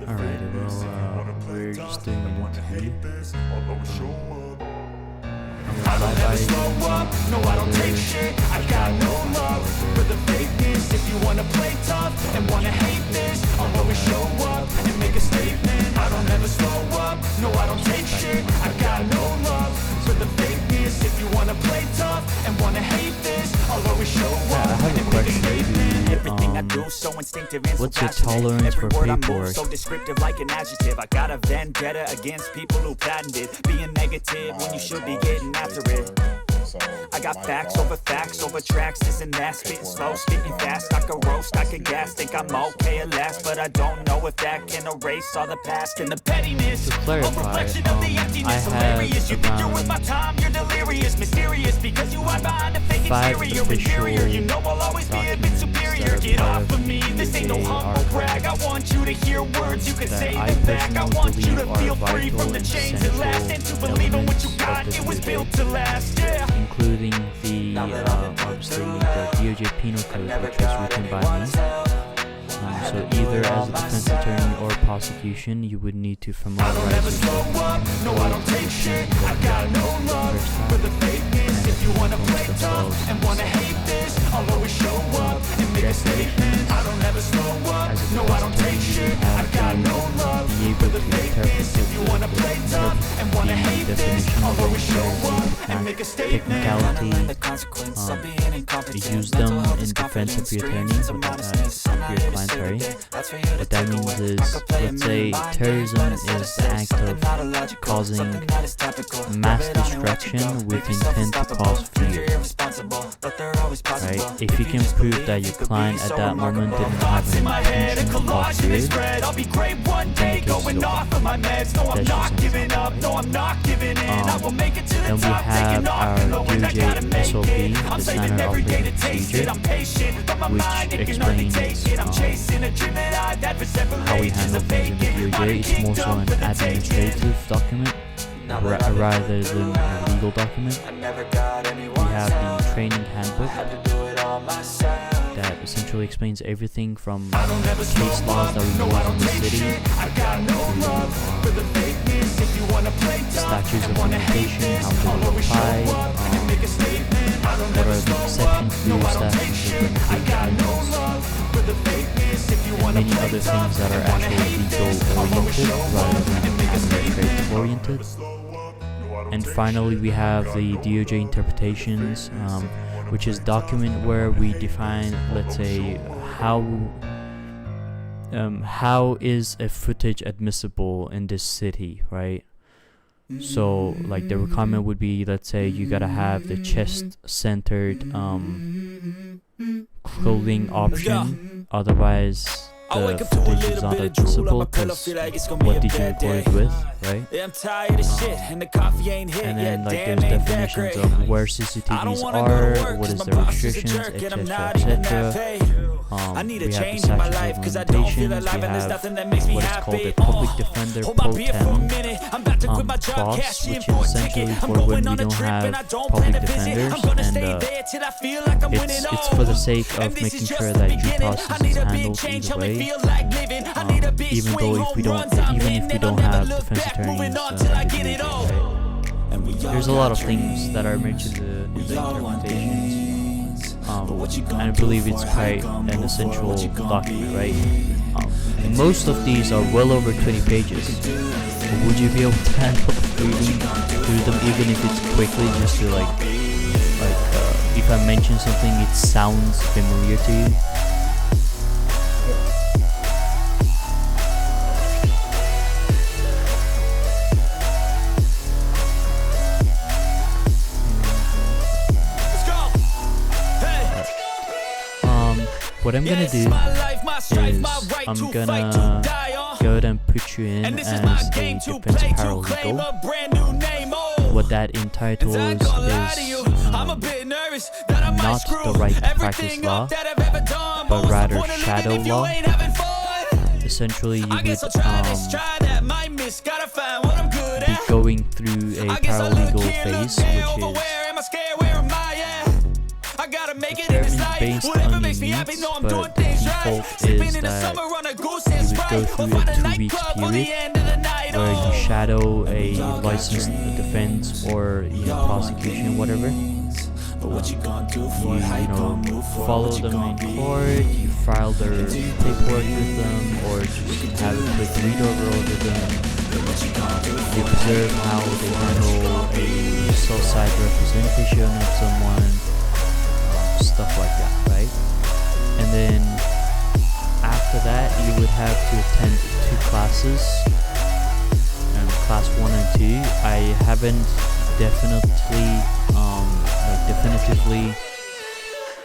Alright, well, we're just doing an interview. I don't ever slow up, no I don't take shit. I got no love for the fakeness. If you wanna play tough and wanna hate this, I'll always show up and make a statement. I don't ever slow up, no I don't take shit. I got no love for the fakeness. If you wanna play tough and wanna hate this, I'll always show up and make a statement. Everything I do so instinctive and what's so your passionate. tolerance Every for word I paperwork? move so descriptive like an adjective. I got a vendetta against people who patented being negative when you should be getting after it. I got facts over tracks, this and that. Spitting slow, spitting fast, I could roast, I could gas. Think I'm okay at last, but I don't know if that can erase all the past and the pettiness. To clarify, a reflection of the emptiness. I have Hilarious, you think you're with my time, you're delirious. Mysterious, because you hide behind a fake exterior. Inferior, you know I'll always be a bit superior. Get off of me, this ain't no humble brag. I want you to hear words, you can say them back. I want you to feel free from the chains at last, and to believe in what you got, it was built to last, yeah. Including the obviously the DOJ penal code, which was written by me. So either as a defense attorney or prosecution, you would need to familiarize yourself no, I don't take shit. I got no love for the fakeness. If you wanna play tough and wanna hate this, I'll always show up and make a statement. I don't ever slow up. No, I don't take shit. I got no love for the fakeness. If you wanna play tough and wanna hate this, I'll always show up and make a statement. Technicality, use them in defense of your attorney, your client, sorry. What that means is, let's say terrorism is the act of causing mass destruction with intent to cause fear. Right? If you can prove that your client at that moment didn't have an intention to cause fear, then the case is over. That's just then we have our DOJ SOP, the Standard Operating Procedure, which explains how we handle things in the DOJ. It's more so an administrative document rather than a legal document. We have the training handbook that essentially explains everything from case laws that we use in the city to statutes of limitation, how to apply, what are the exceptions to statutes of limitations, and many other things that are actually legal oriented rather than administrative oriented. And finally, we have the DOJ interpretations, which is document where we define, let's say, how is a footage admissible in this city, right? So like the requirement would be, let's say you gotta have the chest centered clothing option, otherwise the footage is not admissible because what did you record it with, right? And then like there's definitions of where CCTVs are, what is the restrictions, etc, etc. We have the statute of limitations, we have what is called a public defender pro tem clause, which is essentially for when we don't have public defenders, and it's for the sake of making sure that due process is handled either way, even if we don't have defense attorneys. There's a lot of things that are mentioned in the interpretations. And I believe it's quite an essential document, right? Most of these are well over 20 pages. Would you be able to handle reading through them even if it's quickly, just to if I mention something it sounds familiar to you? What I'm gonna do is I'm gonna go ahead and put you in as a defense paralegal. What that entitles is not the right to practice law, but rather shadow law. Essentially, you would be going through a paralegal phase, which is make it in this life. Based Whatever on makes your me happy, needs, know I'm but doing the things default right. Sipping is in the that summer on a goose you and would go Sprite. through Or find a a 2 weeks nightclub on the period end of the night. where you Oh. shadow a licensed defense or prosecution, whatever. But what you gonna do for You, it? How you gonna move for it? follow What you them gonna in be? court, you file their paperwork with them, or just have a quick read over them. You observe how they handle a sell-side representation of someone, stuff like that, right? And then after that, you would have to attend 2 classes, class 1 and 2. I haven't definitively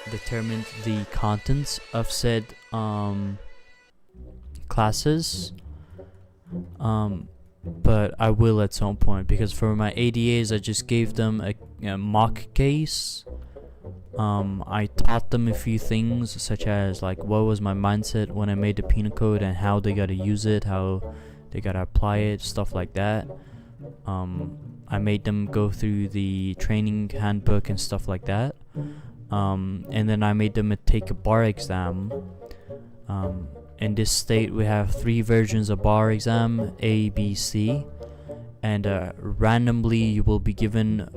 determined the contents of said classes, but I will at some point, because for my ADAs I just gave them a mock case. I taught them a few things, such as like what was my mindset when I made the penal code and how they gotta use it, how they gotta apply it, stuff like that. I made them go through the training handbook and stuff like that. And then I made them take a bar exam. In this state, we have 3 versions of bar exam, A, B, C, and randomly you will be given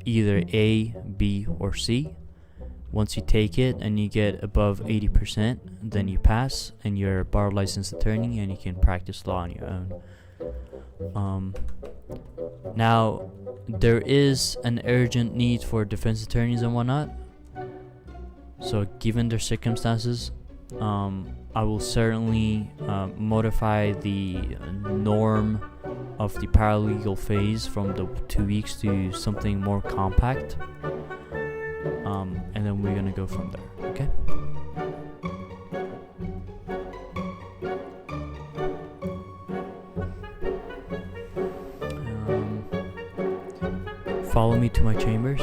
either A, B, or C. Once you take it and you get above 80%, then you pass and you're a bar licensed attorney and you can practice law on your own. Now, there is an urgent need for defense attorneys and whatnot. So given their circumstances, I will certainly modify the norm of the paralegal phase from the 2 weeks to something more compact. And then we're gonna go from there, okay? Follow me to my chambers.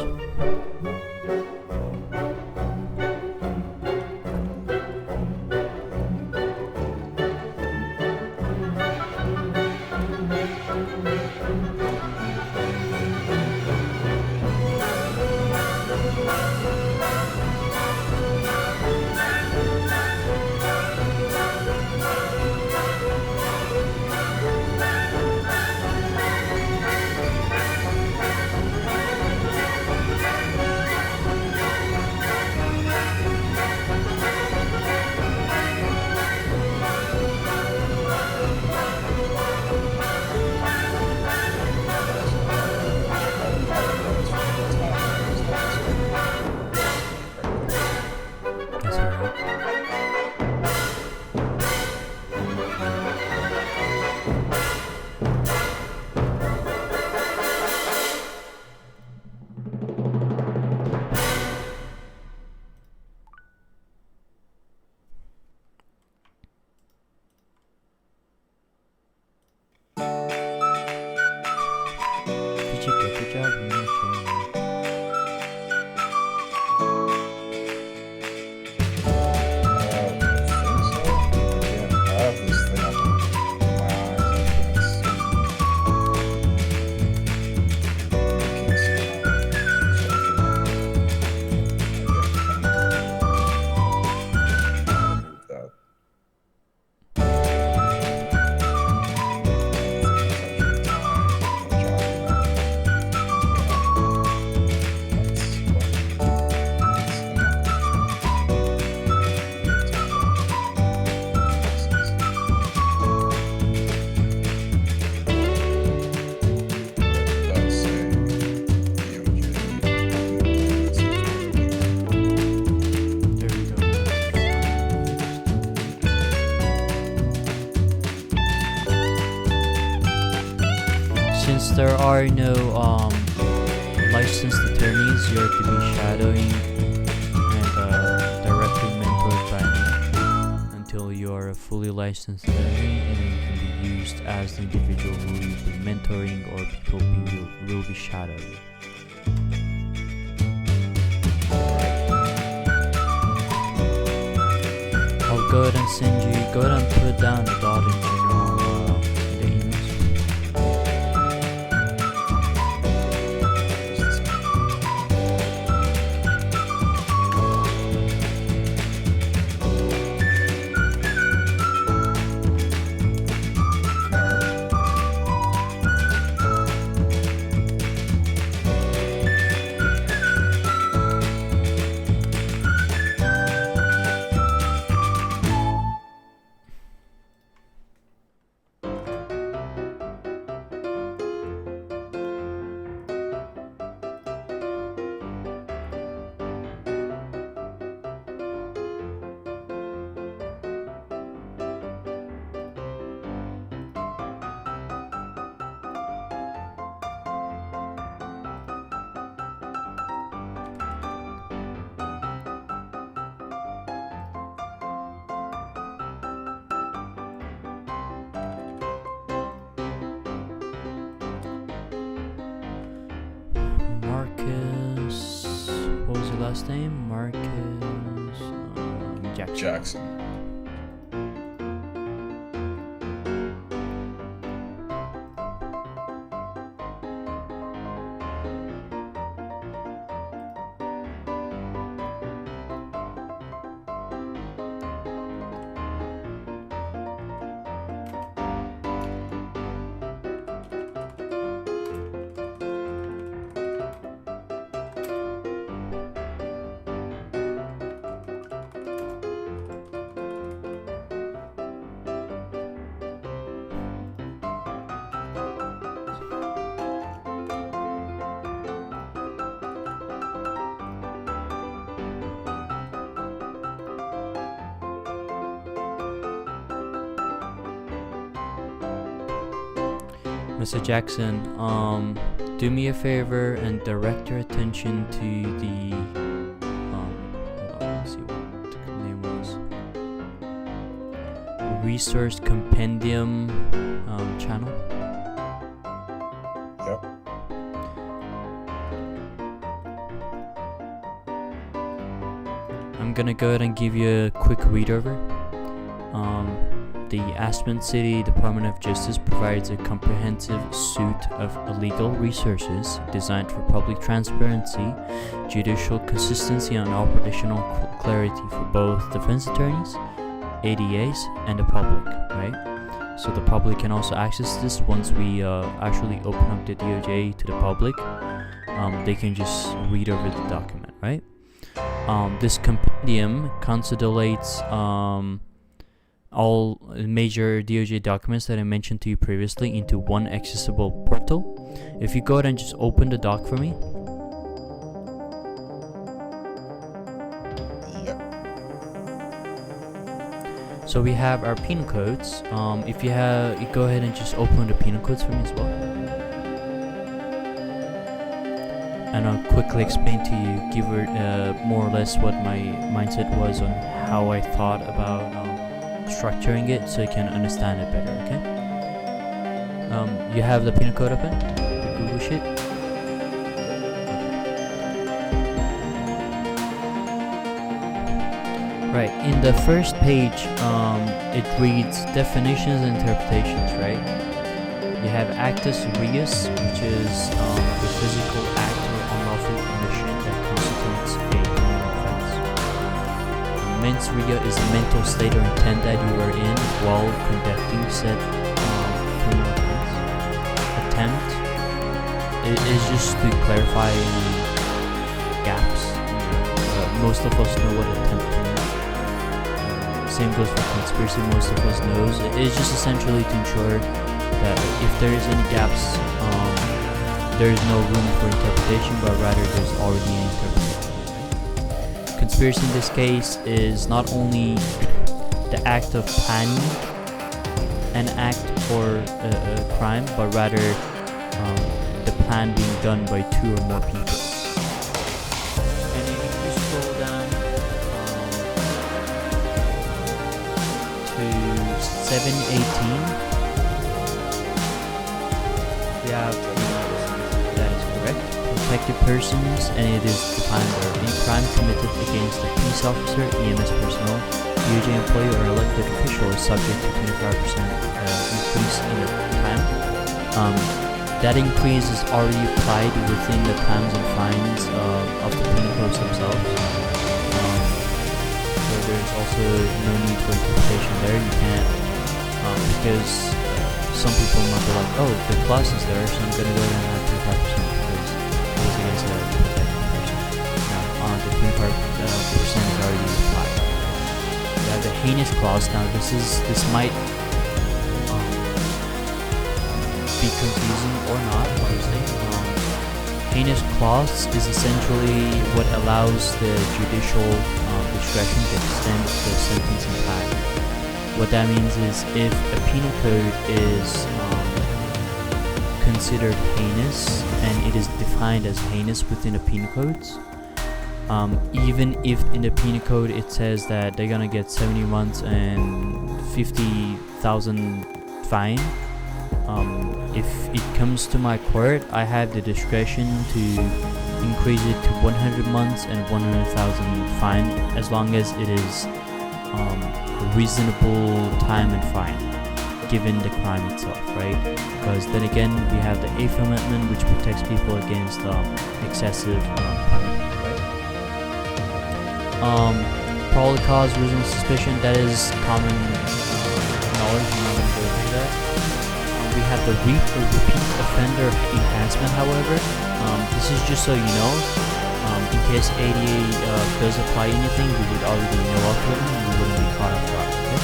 Since there are no licensed attorneys, you're to be shadowing and directly mentored by me until you are a fully licensed attorney, and then you can be used as the individual who will be mentoring or people who will be shadowing. I'll go ahead and go ahead and put down the dot in general in the emails. last name? Marcus Jackson. Mr. Jackson, do me a favor and direct your attention to the let's see what the name was. Resource Compendium channel. Yep. I'm gonna go ahead and give you a quick read over. The Aspen City Department of Justice provides a comprehensive suite of legal resources designed for public transparency, judicial consistency, and operational clarity for both defense attorneys, ADAs, and the public, right? So the public can also access this once we actually open up the DOJ to the public. They can just read over the document, right? This compendium consolidates all major DOJ documents that I mentioned to you previously into one accessible portal. If you go ahead and just open the doc for me. Yep. So we have our penal codes. If you go ahead and just open the penal codes for me as well. And I'll quickly explain to you, give more or less what my mindset was on how I thought about structuring it so you can understand it better, okay? You have the penal code open? The Google sheet? Right, in the first page, it reads definitions and interpretations, right? You have actus reus, which is the physical act or unlawful commission that constitutes a criminal offense. Mens rea is a mental state or intent that you are in while conducting said criminal offense. Attempt is just to clarify any gaps. Most of us know what attempt means. Same goes for conspiracy. Most of us knows. It is just essentially to ensure that if there is any gaps, there is no room for interpretation, but rather there's already an interpretation. Conspiracy in this case is not only the act of planning an act or a crime, but rather the plan being done by two or more people. And if you scroll down to 718, we have that is correct. Protected persons, and it is defined by any crime committed against a police officer, EMS personnel, DOJ employee, or elected official is subject to 25% increase in the time. That increase is already applied within the times and fines of the penal codes themselves. So there's also no need for interpretation there. You can't, because some people might be like, oh, the clause is there, so I'm going to go ahead and have 25% because it was against the protected person. Now, the 25% is already applied. You have the heinous clause. Now, this might be confusing or not, honestly. Heinous clause is essentially what allows the judicial discretion to extend the sentencing time. What that means is if a penal code is considered heinous and it is defined as heinous within the penal codes, even if in the penal code it says that they're gonna get 70 months and 50,000 fine, if it comes to my court, I have the discretion to increase it to 100 months and 100,000 fine, as long as it is a reasonable time and fine, given the crime itself, right? Because then again, we have the 8th Amendment, which protects people against excessive punishment, right? Probable cause, reasonable suspicion, that is common knowledge, I'm not going to go into that. We have the repeat offender enhancement, however. This is just so you know, in case ADA does apply anything, you would already know of it and you wouldn't be caught off guard, okay?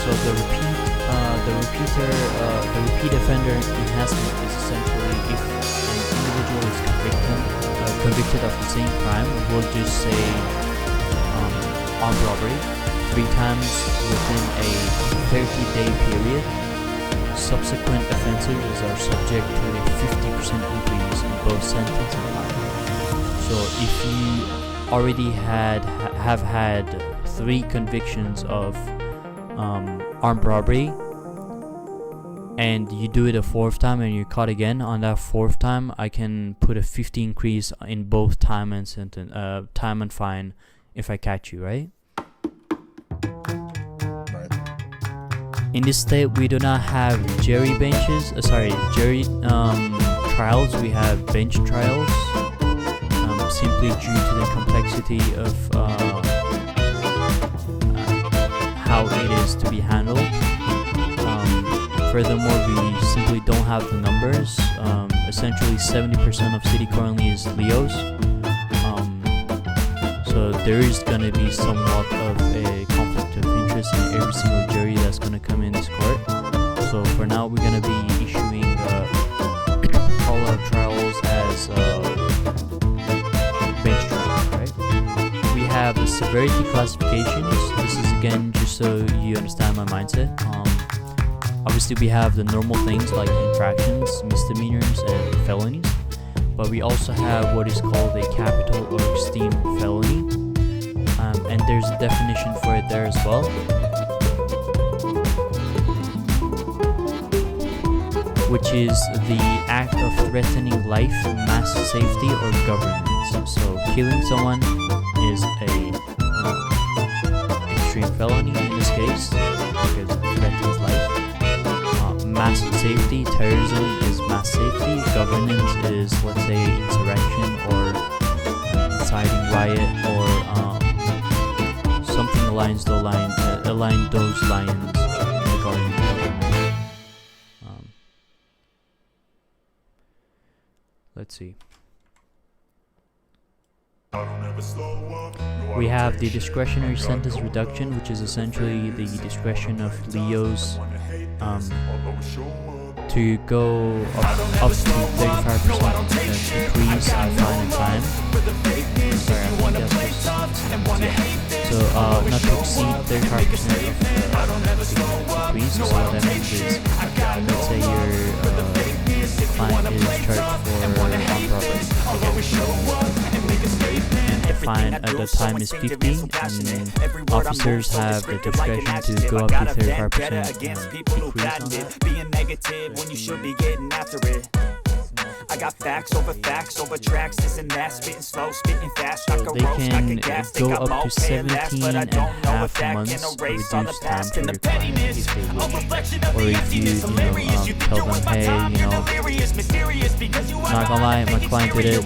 So the repeat offender enhancement is essentially if an individual is convicted of the same crime, we'll just say armed robbery 3 times within a 30-day period. Subsequent offenses are subject to a 50% increase in both sentence and fine. So if you already have had 3 convictions of armed robbery, and you do it a 4th time and you're caught again on that 4th time, I can put a 50 increase in both time and fine if I catch you, right? In this state, we do not have jury trials. We have bench trials, simply due to the complexity of how it is to be handled. Furthermore, we simply don't have the numbers. Essentially, 70% of city currently is Leos. So there is going to be somewhat of a conflict of interest in every single jury that's going to come in this court. So for now, we're going to be issuing all our trials as bench trials, right? We have the severity classifications. This is again just so you understand my mindset. Obviously, we have the normal things like infractions, misdemeanors, and felonies. But we also have what is called a capital or extreme felony, and there's a definition for it there as well, which is the act of threatening life, mass safety, or governance. So killing someone is a extreme felony in this case because it threatens life. Mass safety, terrorism is mass safety. Governance is, let's say, insurrection or inciting riot or something align those lines regarding the government. Let's see. We have the discretionary sentence reduction, which is essentially the discretion of Leos to go up to 35% decrease in fine and time. So not to exceed 35% of decrease. So what that means is, let's say your client is charged for armed robbery, and the fine at the time is 50, and officers have the discretion to go up to 35% decrease on that. When you should be getting after it. I got facts over tracks, this and that, spitting slow, spitting fast. So they can go up to 17 and a half months reduced time for your client if they wish. Or if you tell them, hey, not gonna lie, my client did it.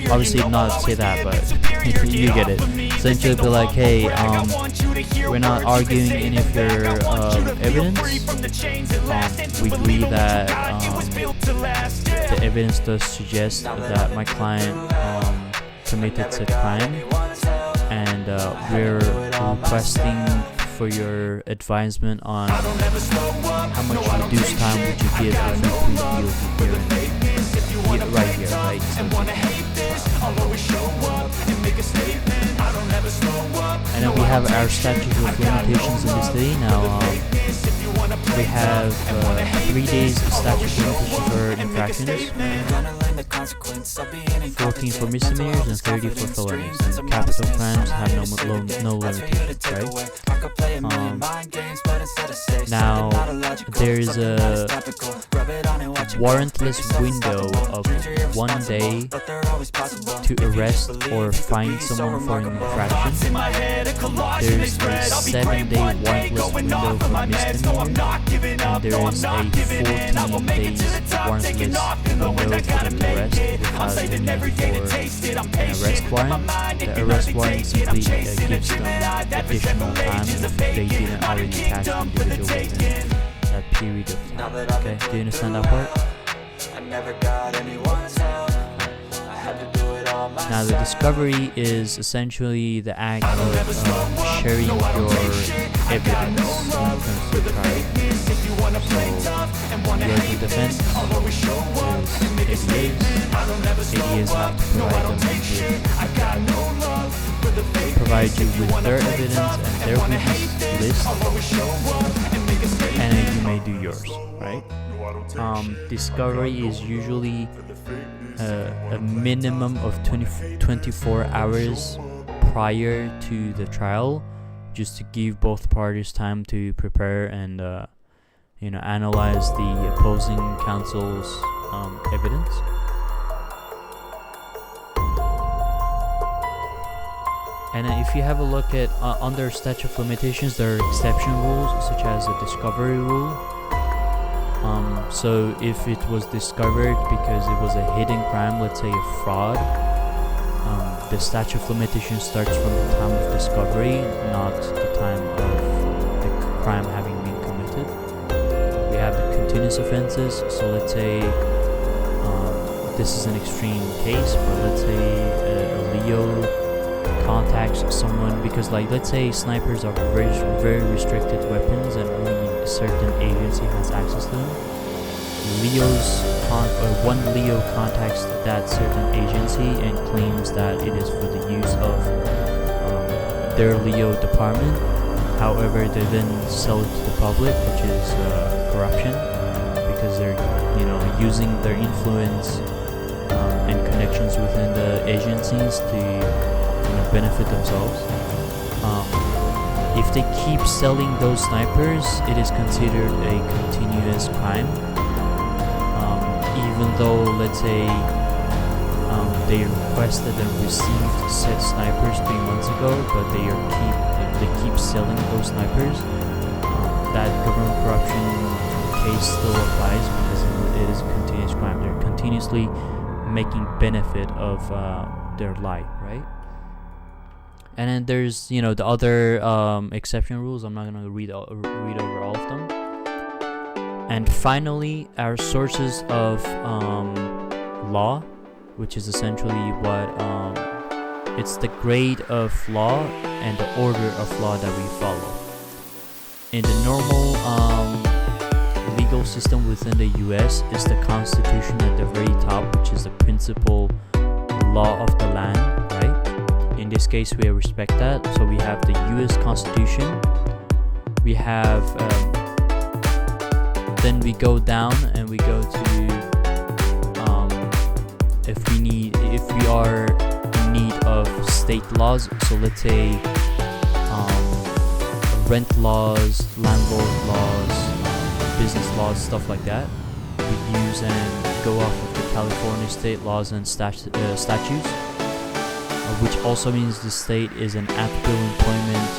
Obviously not say that, but you get it. Essentially be like, hey, we're not arguing any of your evidence. We agree that the evidence does suggest that my client committed said crime, and we're requesting for your advisement on how much reduced time would you give if you plead guilty here, right here, right? And then we have our statute of limitations in this day. Now we have 3 days of statute of limitations for infractions. 14 for misdemeanors and 30 for felonies. And capital crimes have no limitations, right? Now, there's a warrantless window of 1 day to arrest or fine someone for an infraction. There's a 7-day warrantless window for misdemeanor, and there is a 14 days warrantless window for an arrest without the need for an arrest warrant. The arrest warrant simply gives them additional time if they didn't already catch the individual within that period of time. Okay, do you understand that part? Now, the discovery is essentially the act of sharing your evidence when it comes to the trial. So, your defense is 8 years. 8 years have to provide you with their evidence and their witness list, and then you may do yours, right? Discovery is usually a minimum of 24 hours prior to the trial, just to give both parties time to prepare and analyze the opposing counsel's evidence. And if you have a look at under statute of limitations, there are exception rules such as the discovery rule. So if it was discovered because it was a hidden crime, let's say a fraud, the statute of limitations starts from the time of discovery, not the time of the crime having been committed. We have the continuous offenses. So let's say this is an extreme case, but let's say a Leo contacts someone because, like, let's say snipers are very restricted weapons and only a certain agency has access to them. One Leo contacts that certain agency and claims that it is for the use of their Leo department. However, they then sell it to the public, which is corruption, because they're using their influence and connections within the agencies to benefit themselves. If they keep selling those snipers, it is considered a continuous crime. Even though, let's say, they requested and received said snipers 3 months ago, but they keep selling those snipers, that government corruption case still applies because it is a continuous crime. They're continuously making benefit of their lie, right? And then there's the other exception rules. I'm not gonna read over all of them. And finally, our sources of law, which is essentially what it's the grade of law and the order of law that we follow. In the normal legal system within the U.S. is the Constitution at the very top, which is the principal law of the land, right? In this case, we respect that. So we have the U.S. Constitution. We have then we go down and we go to if we are in need of state laws. So let's say rent laws, landlord laws, business laws, stuff like that. We use and go off of the California state laws and statutes, which also means the state is an at-will employment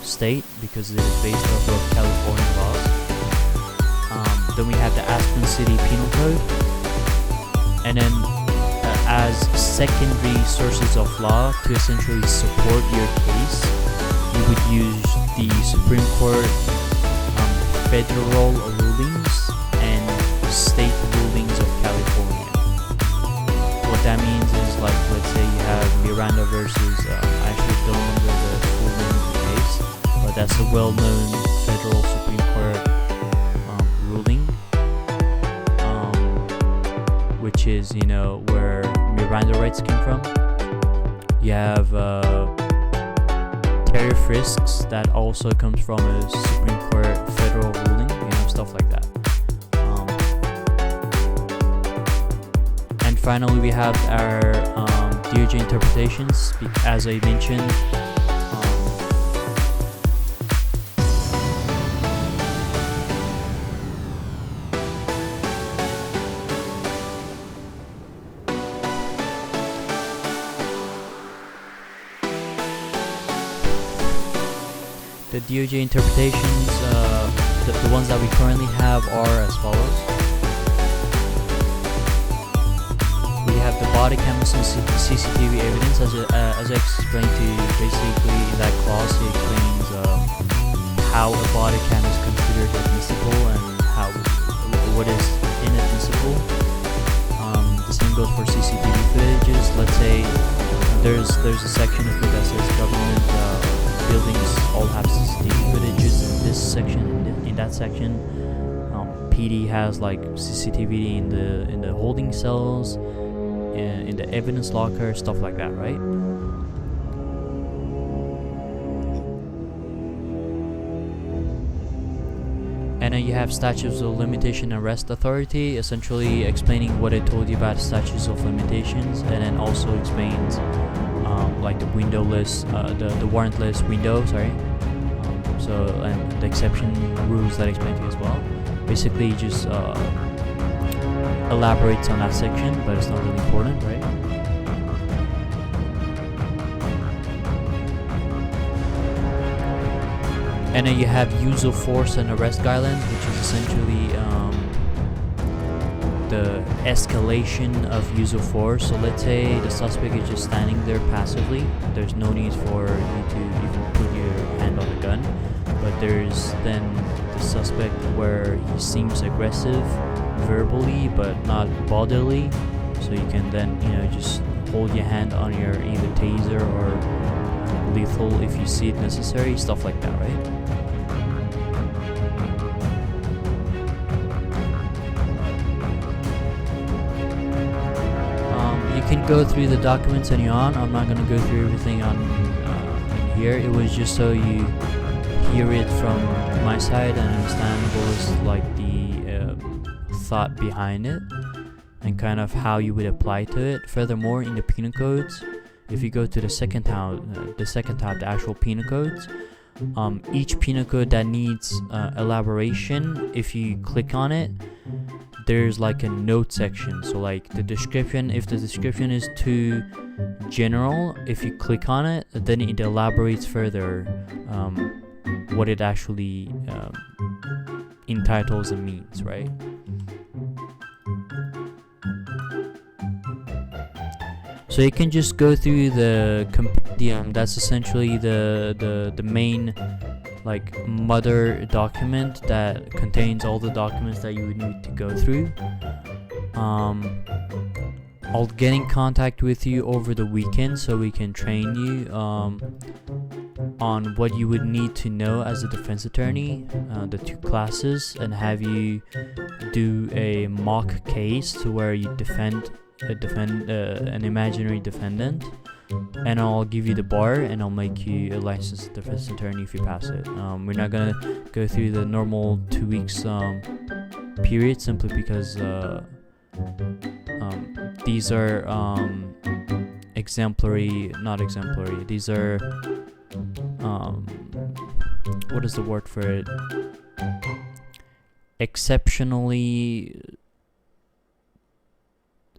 state because it is based off of California laws. Then we have the Aspen City Penal Code, and then as secondary sources of law to essentially support your case, you would use the Supreme Court federal rulings and state rulings of California. What that means is, like, let's say you have Miranda versus, I actually don't remember the full name of the case, but that's a well-known federal Supreme Court ruling, which is, where Miranda rights came from. You have tariff risks that also comes from a Supreme Court federal ruling, stuff like that. finally we have our DOJ interpretations. As I mentioned, the DOJ interpretations, the ones that we currently have are as follows. We have the body cameras and CCTV evidence. As I explained to you, basically in that clause he explains how a body cam is considered admissible and what is inadmissible. The same goes for CCTV footages. Let's say there's a section of it that says government buildings all have CCTV footages. In this section, in that section, PD has like CCTV in the holding cells, in the evidence locker, stuff like that, right? And then you have statutes of limitation and arrest authority, essentially explaining what I told you about statutes of limitations, and then also explains like the windowless, the warrantless window, and the exception rules that I explained to you as well. Basically just elaborates on that section, but it's not really important, right? And then you have use of force and arrest guidelines, which is essentially the escalation of use of force. So let's say the suspect is just standing there passively. There's no need for you to even put your hand on the gun. But there's then the suspect where he seems aggressive verbally but not bodily. So you can then, just hold your hand on your either taser or lethal if you see it necessary, stuff like that, right? You can go through the documents on your own. I'm not going to go through everything on in here. It was just so you hear it from my side and understand what was like the thought behind it and kind of how you would apply to it. Furthermore, in the penal codes, if you go to the second tab, the actual penal codes, each penal code that needs elaboration, if you click on it, there's like a note section. So like the description, if the description is too general, if you click on it, then it elaborates further what it actually entitles and means, right? So you can just go through the compendium. That's essentially the main like mother document that contains all the documents that you would need to go through. I'll get in contact with you over the weekend so we can train you on what you would need to know as a defense attorney, the 2 classes, and have you do a mock case to where you defend an imaginary defendant, and I'll give you the bar and I'll make you a licensed defense attorney if you pass it. We're not gonna go through the normal 2 weeks period simply because these are not exemplary. These are what is the word for it? Exceptionally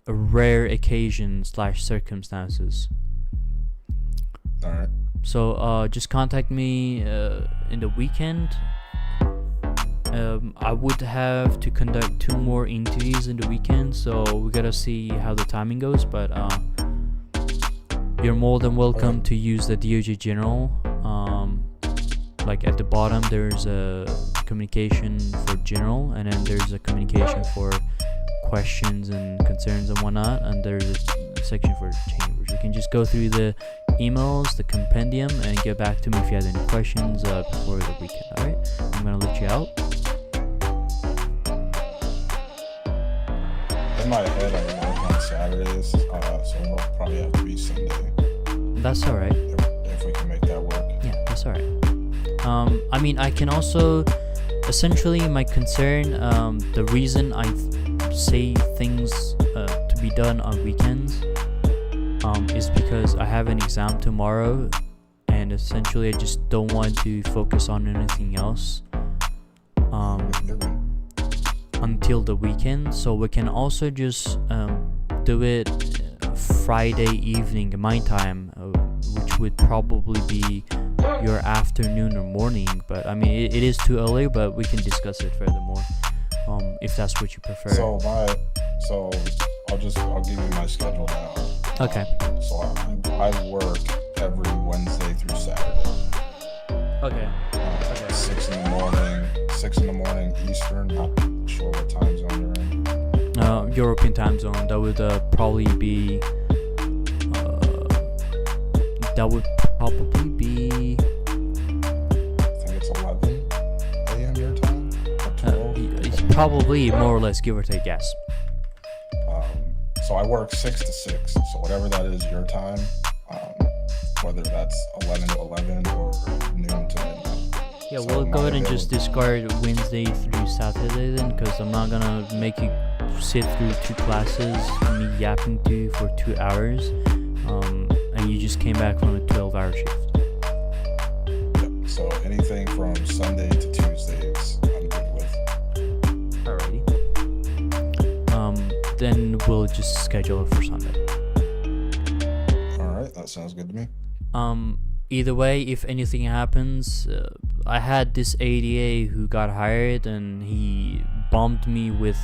rare occasions / circumstances. Alright. So just contact me in the weekend. I would have to conduct 2 more interviews in the weekend, so we gotta see how the timing goes, but you're more than welcome to use the DOJ General. Like at the bottom there's a communication for general, and then there's a communication for questions and concerns and whatnot, and there's a section for chambers. You can just go through the emails, the compendium, and get back to me if you have any questions before the weekend. Alright, I'm gonna let you out. In my head, I'm working on Saturdays, so it'll probably have to be Sunday. That's alright. If we can make that work. Yeah, that's alright. I mean, I can also, essentially my concern, the reason I say things to be done on weekends is because I have an exam tomorrow, and essentially I just don't want to focus on anything else until the weekend. So we can also just do it Friday evening my time, which would probably be your afternoon or morning, but I mean it is too early, but we can discuss it furthermore if that's what you prefer. So I'll give you my schedule now. Okay. So I work every Wednesday through Saturday. Okay. 6 in the morning Eastern. Not sure what time zone you're in. European time zone. That would probably be I think it's 11 a.m. your time, or 12. It's probably more or less, give or take, yes. So I work 6 to 6, so whatever that is your time, whether that's 11 to 11 or noon to midnight. Yeah, So we'll go my ahead and just discard Wednesday through Saturday then, because I'm not gonna make you sit through 2 classes, me yapping to you for 2 hours, and you just came back from a 12-hour shift. Yep. So anything from Sunday to Tuesdays, I'm good with. Alrighty. Then we'll just schedule it for Sunday. All right, that sounds good to me. Either way, if anything happens, I had this ADA who got hired, and he bombed me with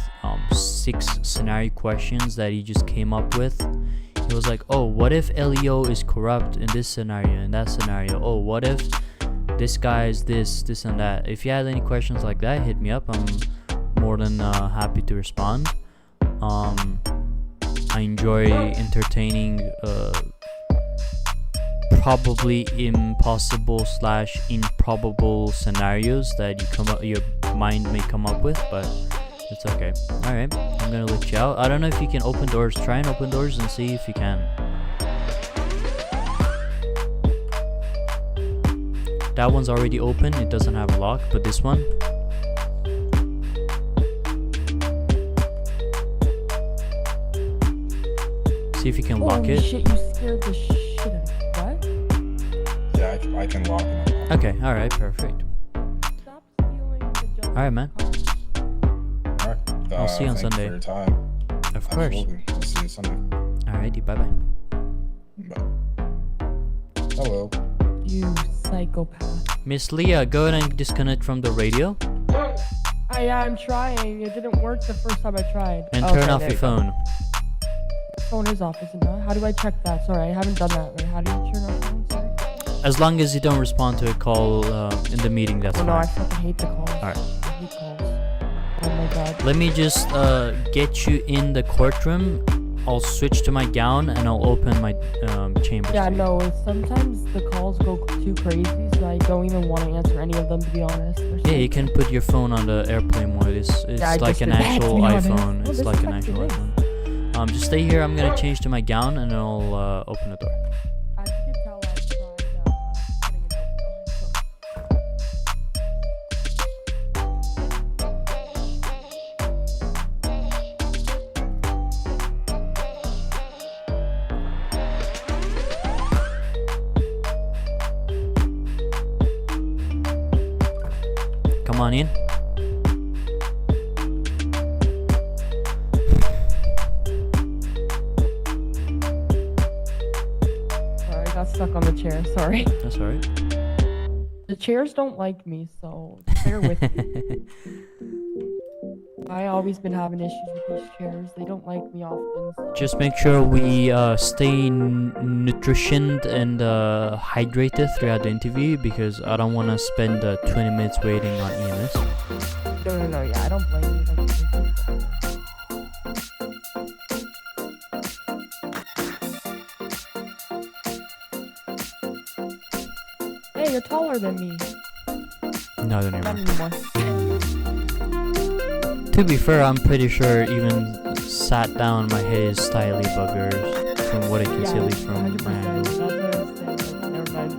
6 scenario questions that he just came up with. He was like, oh, what if LEO is corrupt in this scenario, in that scenario? Oh, what if this guy is this and that? If you had any questions like that, hit me up. I'm more than happy to respond. I enjoy entertaining probably impossible/improbable scenarios that your mind may come up with, but it's okay. Alright, I'm gonna let you out. I don't know if you can open doors. Try and open doors and see if you can. That one's already open. It doesn't have a lock, but this one. See if you can lock it. Shit, you scared the shit out of me. What? Yeah, I can lock it up. Okay, alright, perfect. Stop stealing the Justice Alright, man. All right. I'll see you on thank Sunday. for your time. Of course. Absolutely. We'll see you Sunday. Alrighty, bye-bye. Bye. Hello. You psychopath. Miss Leah, go ahead and disconnect from the radio I'm trying. It didn't work the first time I tried. and Okay, turn off there your you go. phone. Phone is off, isn't it? How do I check that? Sorry, I haven't done that. Wait, how do you turn off phone? Sorry. As long as you don't respond to a call in the meeting, that's Oh no, I fine. fucking hate the calls. Alright. I hate calls. Oh my god. Let me just get you in the courtroom. I'll switch to my gown and I'll open my chambers. Yeah, for you. no, sometimes the calls go too crazy, so I don't even want to answer any of them, to be honest. Yeah, you can put your phone on the airplane mode. It's Yeah, I like just an did that, to actual be honest. iPhone. Oh, It's this like is an actual actually iPhone. Just stay here. I'm gonna change to my gown and I'll open the door. As you can tell, I've tried putting it out. Come on in. Sorry, I got stuck on the chair. Sorry. That's alright. The chairs don't like me, so bear with me. I always been having issues with these chairs. They don't like me often. So. Just make sure we stay nutritioned and hydrated throughout the interview, because I don't want to spend 20 minutes waiting on EMS. No. Yeah, I don't blame you. Hey, you're taller than me. No, don't Not even. anymore. To be fair, I'm pretty sure even sat down, my head is slightly above yours, from what I can see, at least from my 100%. angle. That's what I was saying. Never mind.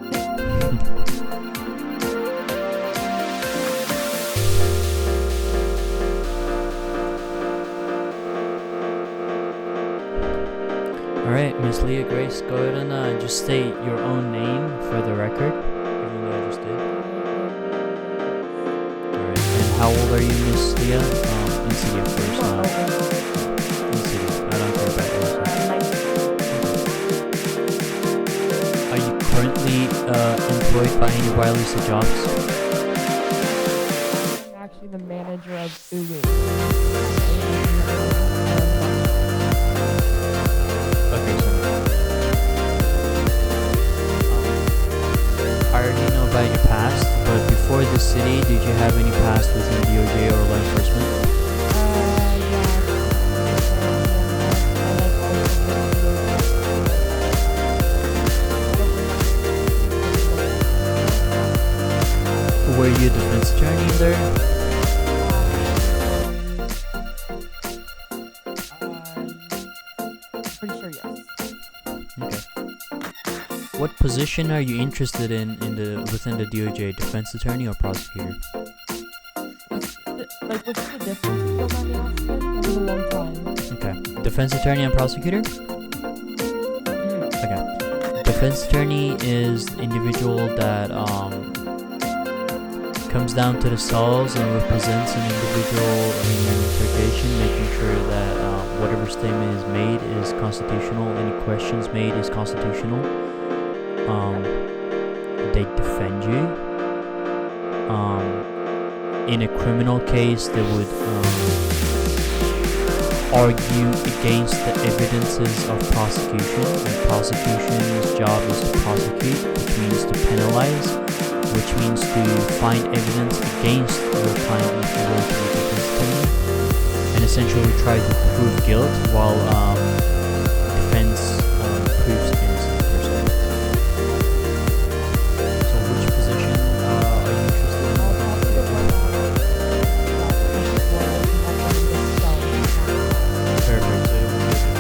case, go ahead and just state your own name for the record, even though I just did. Alright, and how old are you, Miss Leah? In city, of course, in city. I don't care about yours. Are you currently employed by any wireless jobs? I'm actually the manager of Ugu. Okay, so I already know about your past, but before this city, did you have any past within DOJ or law enforcement? Were you a defense attorney in there? Pretty sure yes. Okay. What position are you interested in within the DOJ? Defense attorney or prosecutor? Like, what's the difference? Still not asking? It was a long time. Okay. Defense attorney and prosecutor? Okay. Defense attorney is the individual that comes down to the cells and represents an individual in an interrogation, making sure that whatever statement is made is constitutional, any questions made is constitutional. They defend you. In a criminal case, they would argue against the evidences of prosecution, and prosecution's job is to prosecute, which means to penalize, which means to find evidence against your client if you were to be defense attorney, and essentially try to prove guilt while defense proves innocent person. So which position are you interested in? Perfect. So you want to be a defense attorney?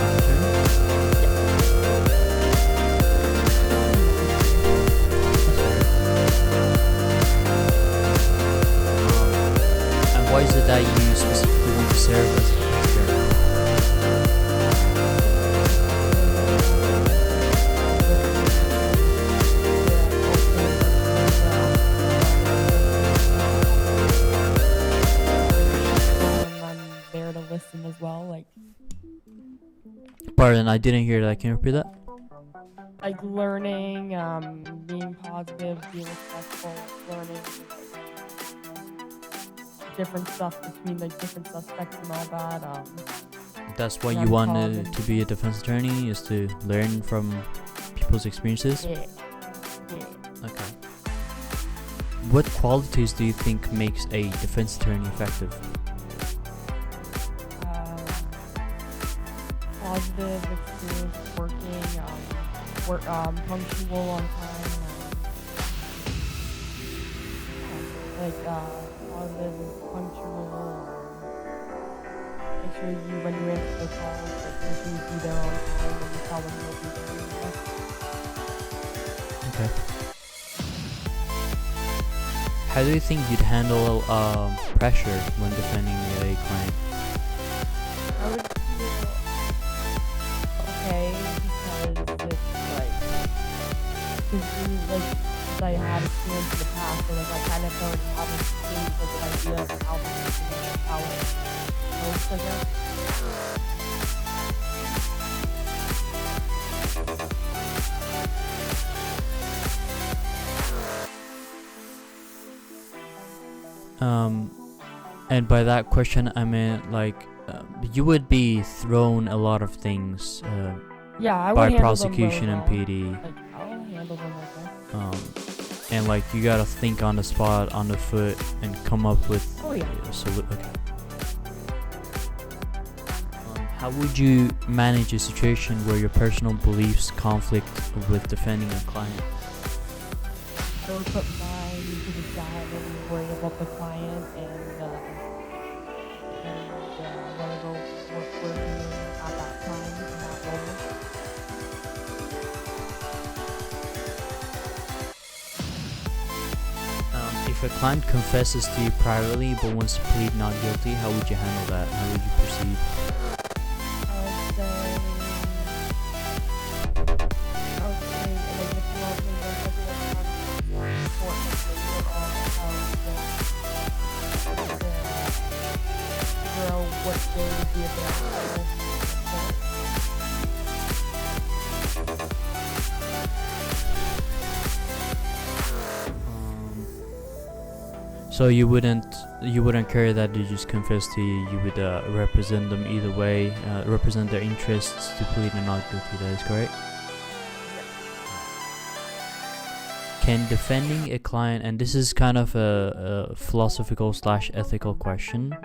Why is it that you specifically want to serve as a defense attorney? I'm there to listen as well, like Pardon, I didn't hear that. Can you repeat that? like learning, being positive, being respectful, learning different stuff between like different suspects and all that. That's why Yeah, you I'm wanted calm. to be a defense attorney, is to learn from people's experiences? Yeah. Okay. What qualities do you think makes a defense attorney effective? Positive experience working, punctual on time, positive and punctual. Make sure you, when you answer the calls, like make sure you be there on time when you tell them you'll be there. Okay. How do you think you'd handle pressure when defending a client? I would feel okay because it's like, I had experience in the past, so like I kind of already have experience with the idea of how it goes, I guess. And by that question, I meant like you would be thrown a lot of things Yeah, I would by handle prosecution them and really PD. well. Like, I'll handle them okay. And like you gotta think on the spot, on the foot, and come up with Oh, yeah. a solution. Okay. How would you manage a situation where your personal beliefs conflict with defending a client? I would put mine to the side and worry about the client and whatever what we're doing at that time in that moment. If a client confesses to you privately but wants to plead not guilty, how would you handle that? How would you proceed? I would say they would be available. So you wouldn't care that they just confess to you. You would represent them either way, represent their interests to plead or not guilty. That is correct. Can defending a client, and this is kind of a philosophical / ethical question.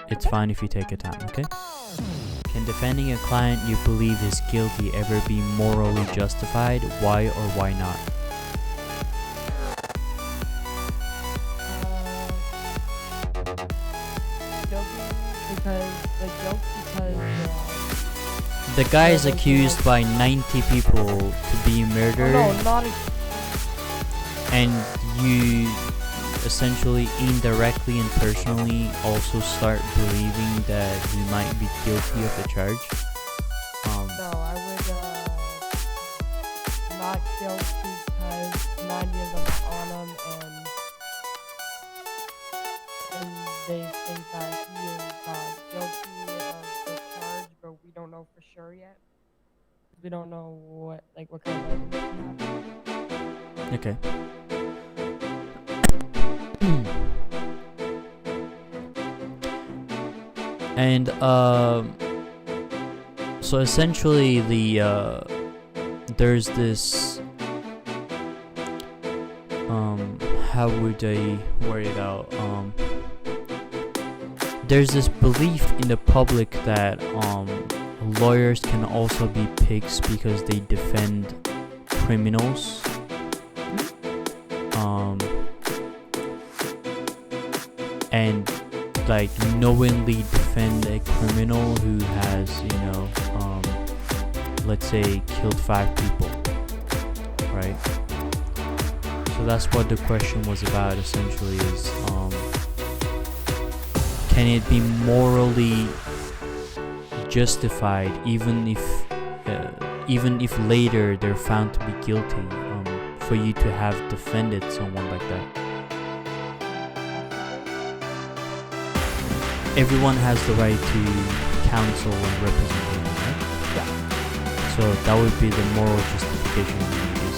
It's fine if you take your time, okay? Can defending a client you believe is guilty ever be morally justified? Why or why not? The guy is accused by 90 people to be murdered. No, not and you essentially indirectly and personally also start believing that he might be guilty of the charge. No, I would not guilty because 90 of them are on him, and they think that he is guilty of the charge, but we don't know for sure yet. We don't know what kind of evidence we have. Okay. And so essentially there's this how would I word it out? There's this belief in the public that lawyers can also be pigs because they defend criminals. And like knowingly defend a criminal who has, let's say killed 5 people, right? So that's what the question was about essentially is, can it be morally justified even if later they're found to be guilty, for you to have defended someone like that? Everyone has the right to counsel and representation, right? Yeah. So that would be the moral justification, is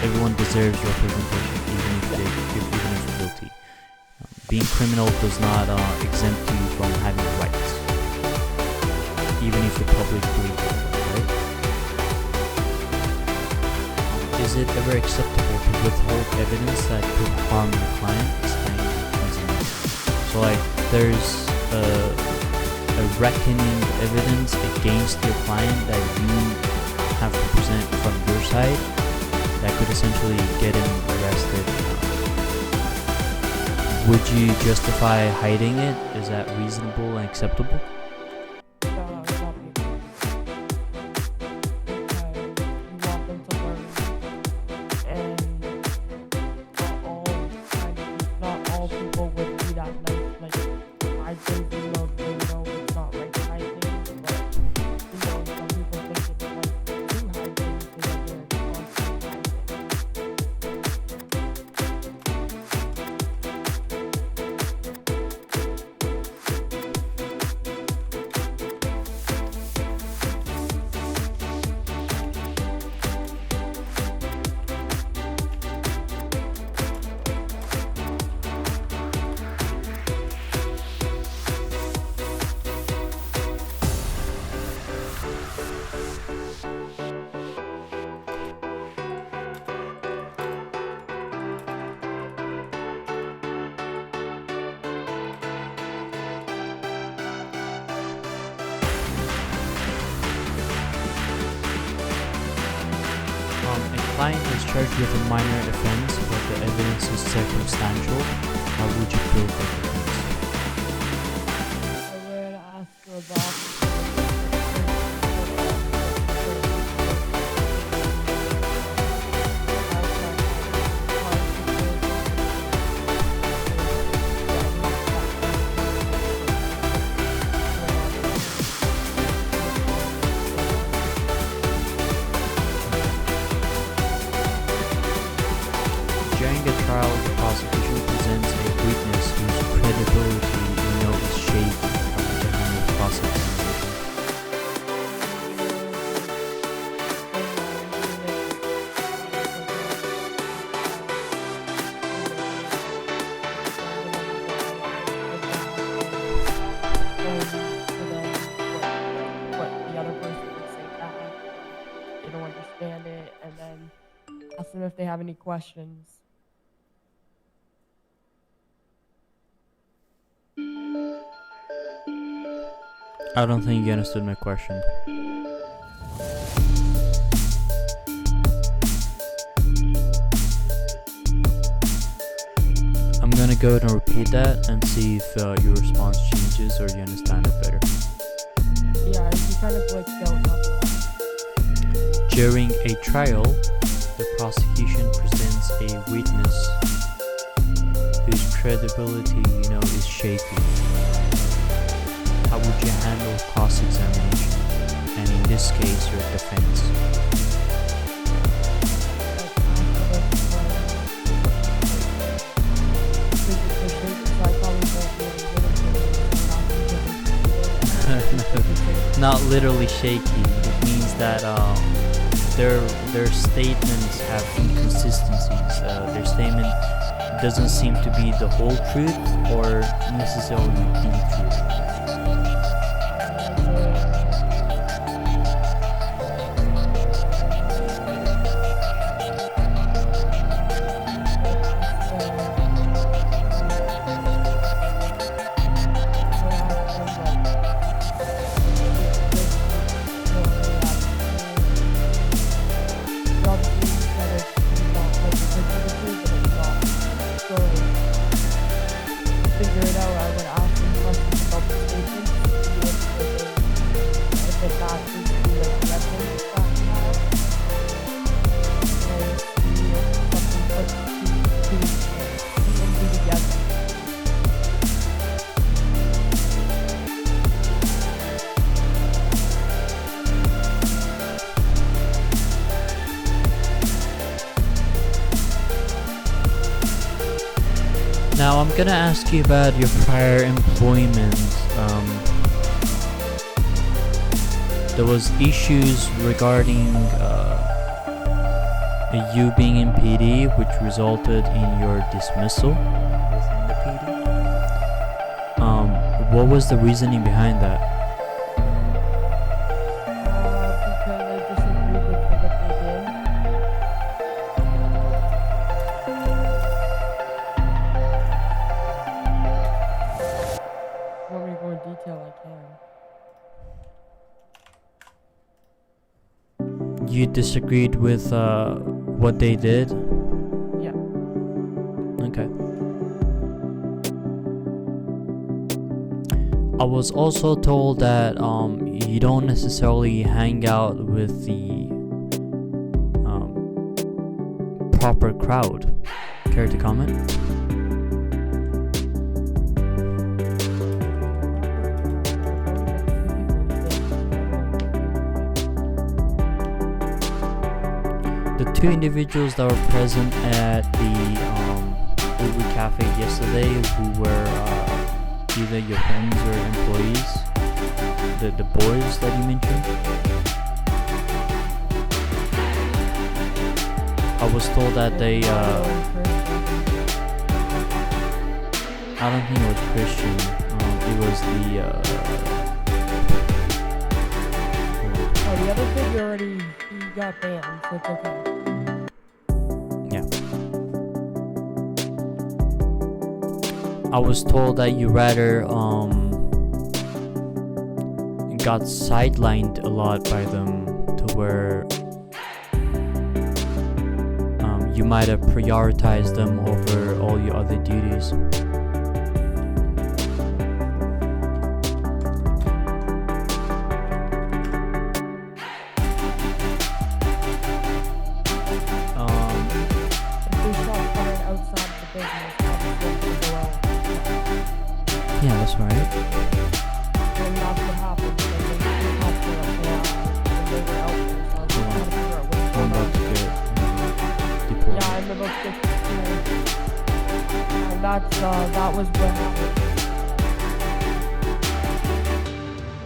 everyone deserves representation, even if they're guilty. Being criminal does not exempt you from having rights, even if the public believes it, right? Is it ever acceptable to withhold evidence that could harm your client? So like there's a reckoning evidence against your client that you have to present from your side that could essentially get him arrested. Would you justify hiding it? Is that reasonable and acceptable? Client is charged with a minor offense, but the evidence is circumstantial. How would you prove that offense? I would ask for a box. During the trial, the prosecution presents a witness whose credibility is shaky. ask them if they have any questions. I don't think you understood my question. I'm gonna go ahead and repeat that and see if your response changes or you understand it better. Yeah, you kind of glitched out. During a trial, the prosecution presents a witness whose credibility, is shaky. How would you handle cross-examination? And in this case, your defense. Not literally shaky. It means that their statements have inconsistencies. Their statement doesn't seem to be the whole truth or necessarily the truth. Now I'm gonna ask you about your prior employment. There was issues regarding you being in PD, which resulted in your dismissal within the PD. What was the reasoning behind that? Because I disagreed with what they did. If you want me to go in detail, I can. You disagreed with what they did? Yeah. Okay. I was also told that you don't necessarily hang out with the proper crowd. Care to comment? The two individuals that were present at the Uber Cafe yesterday, who were either your friends or employees, the boys that you mentioned, I was told that they I don't think it was Christian. It was the Oh, the other kid already he got banned, so it's okay. yeah. I was told that you rather got sidelined a lot by them to where you might have prioritized them over all your other duties. Yeah, that's right. And that's what happened. They talked to us and they were out there, so I was trying to figure out what's I'm going about on. to get deported. Yeah, I'm about 16. And that was what happened.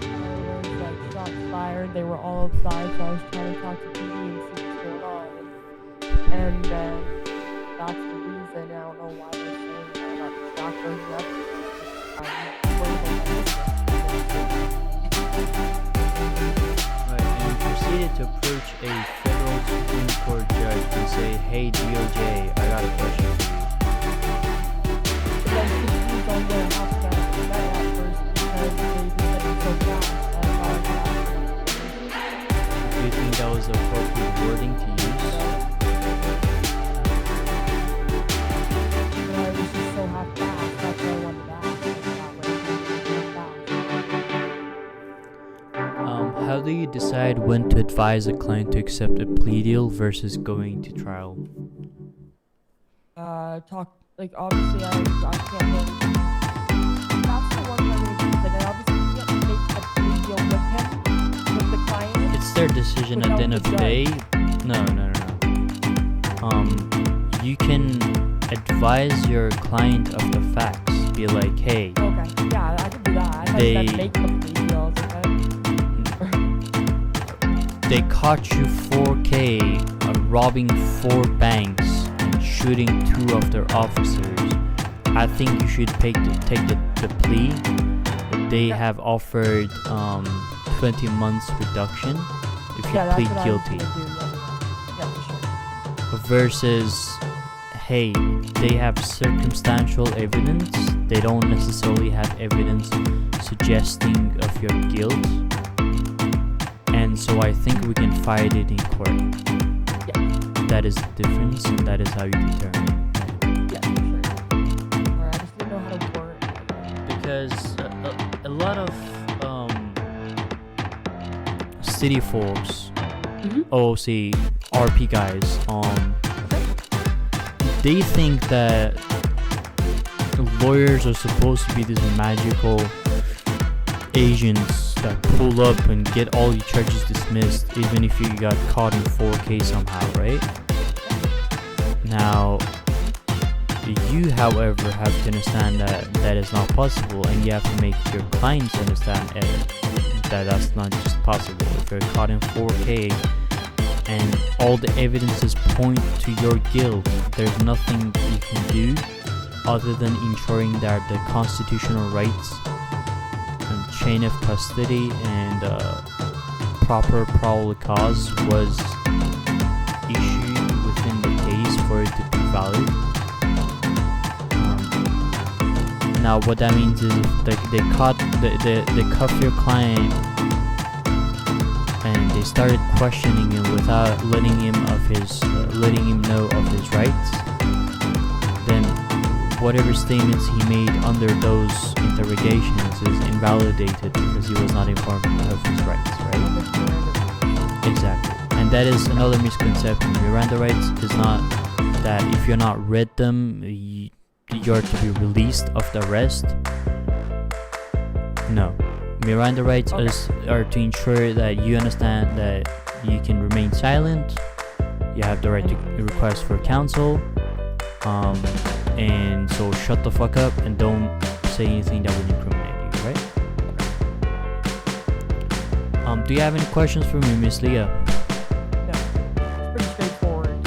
There was like shots fired. They were all outside, so I was trying to talk to PD and see what's going on. And that's the reason. I don't know why they're saying that that goes up. Right, and you proceeded to approach a federal Supreme Court judge and say, hey DOJ, I got a question for you. Then he's only gonna have to get that at first because they said it's so fast. That's all I got. Do you think that was the appropriate wording to use? I was just so half fast. That's what I wanted to ask. How do you decide when to advise a client to accept a plea deal versus going to trial? Talk, like, obviously I can't really, that's the one thing like, I obviously can't make a plea deal with him, with the client. It's their decision at the end of the day. No. You can advise your client of the facts. Be like, hey. Okay, yeah, I can do that. I thought you said make the plea deals, okay? They caught you 4K robbing 4 banks and shooting 2 of their officers. I think you should take the plea. They have offered 20 months reduction if you plead guilty. Yeah, for sure. Versus, hey, they have circumstantial evidence. They don't necessarily have evidence suggesting of your guilt. And so I think we can fight it in court. Yeah. That is the difference, and that is how you determine. Yeah, for sure. Alright, I just didn't know how to word it. Because a lot of city folks, OOC, RP guys, they think that lawyers are supposed to be these magical agents that pull up and get all your charges dismissed even if you got caught in 4K somehow, right? Now, you, however, have to understand that that is not possible, and you have to make your clients understand that that's not just possible. If you're caught in 4K and all the evidences point to your guilt, there's nothing you can do other than ensuring that the constitutional rights and chain of custody and proper probable cause was issued within the case for it to be valid. Now what that means is they cuff your client and they started questioning him without letting him know of his rights. Then whatever statements he made under those interrogations is invalidated because he was not informed of his rights, right? Exactly. And that is another misconception. Miranda rights is not that if you're not read them, you're to be released of the arrest. No. Miranda rights are to ensure that you understand that you can remain silent, you have the right to request for counsel, and so shut the fuck up and don't say anything that would incriminate you, right? Do you have any questions for me, Miss Leah? No, it's pretty straightforward.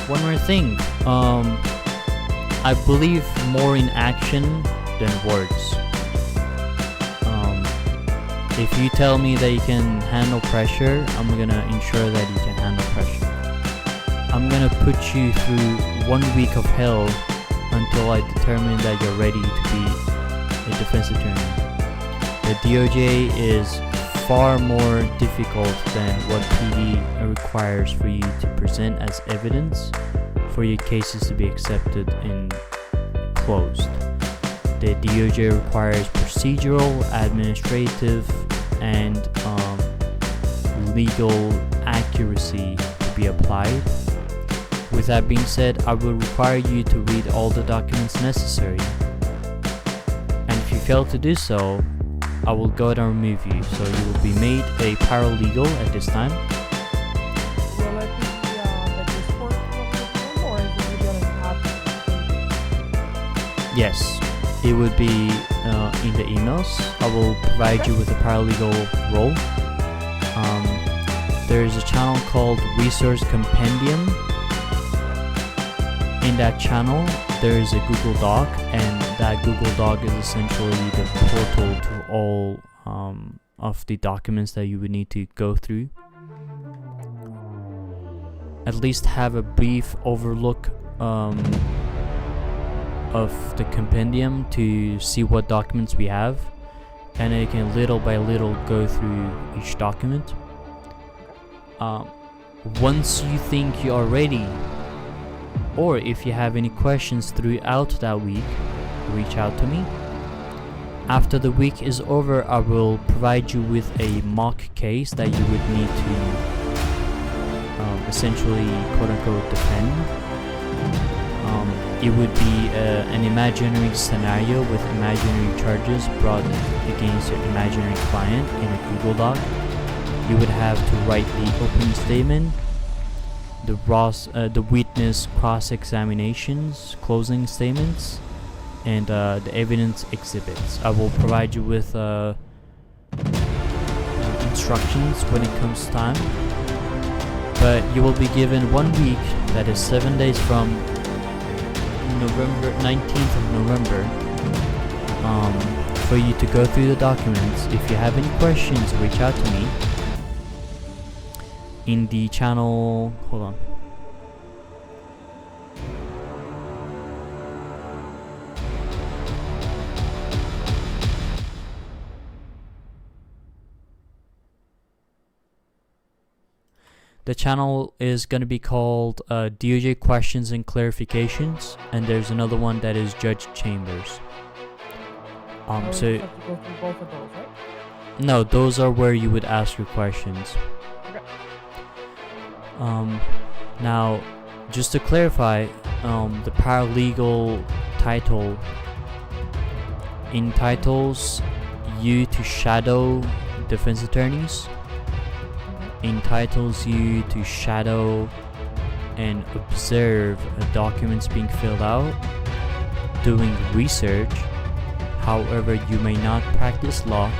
One more thing, I believe more in action than words. If you tell me that you can handle pressure, I'm gonna ensure that you can handle pressure. I'm gonna put you through 1 week of hell until I determine that you're ready to be a defense attorney. The DOJ is far more difficult than what PD requires for you to present as evidence for your cases to be accepted and closed. The DOJ requires procedural, administrative, and legal accuracy to be applied. With that being said, I will require you to read all the documents necessary. And if you fail to do so, I will go ahead and remove you. So you will be made a paralegal at this time. Will it be the Discord or is it going to happen? Yes, it would be in the emails. I will provide you with a paralegal role. There is a channel called Resource Compendium. In that channel, there is a Google Doc, and that Google Doc is essentially the portal to all of the documents that you would need to go through. at least have a brief overlook of the compendium to see what documents we have, and then you can little by little go through each document. Once you think you are ready, or if you have any questions throughout that week, reach out to me. After the week is over, I will provide you with a mock case that you would need to essentially quote-unquote defend. It would be an imaginary scenario with imaginary charges brought against your imaginary client in a Google Doc. You would have to write the opening statement, the witness cross-examinations, closing statements, and the evidence exhibits. I will provide you with instructions when it comes time, but you will be given 1 week, that is 7 days from November 19th of November, for you to go through the documents. If you have any questions, reach out to me in the channel. Hold on. The channel is going to be called DOJ Questions and Clarifications, and there's another one that is Judge Chambers. So you have to go through both of those, right? No, those are where you would ask your questions. Okay. Now, just to clarify, the paralegal title entitles you to shadow defense attorneys, entitles you to shadow and observe documents being filled out, doing research. However, you may not practice law,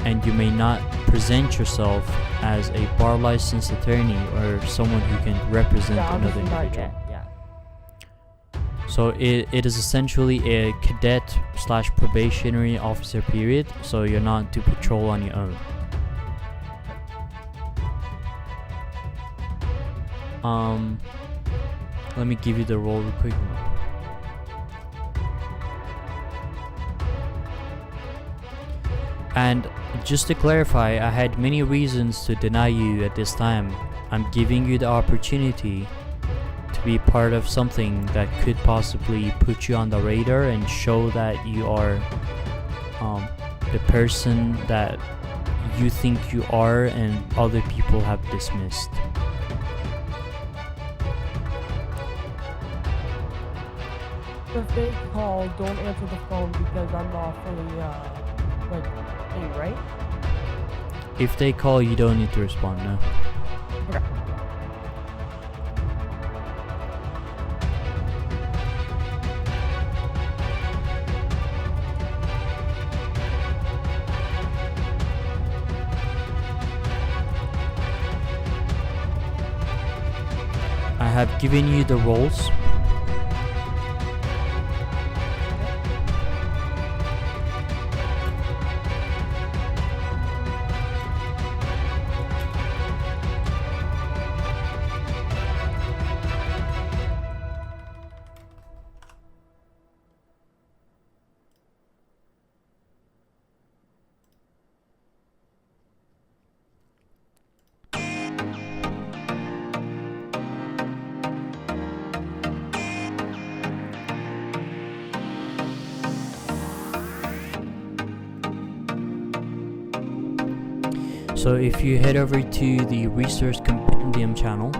and you may not present yourself as a bar licensed attorney or someone who can represent another individual. So it is essentially a cadet / probationary officer period, so you're not to patrol on your own. Let me give you the role real quick. And just to clarify, I had many reasons to deny you at this time. I'm giving you the opportunity to be part of something that could possibly put you on the radar and show that you are the person that you think you are and other people have dismissed. So if they call, don't answer the phone because I'm not fully in, right? If they call, you don't need to respond, no. Okay. I have given you the roles. So if you head over to the Resource Compendium channel,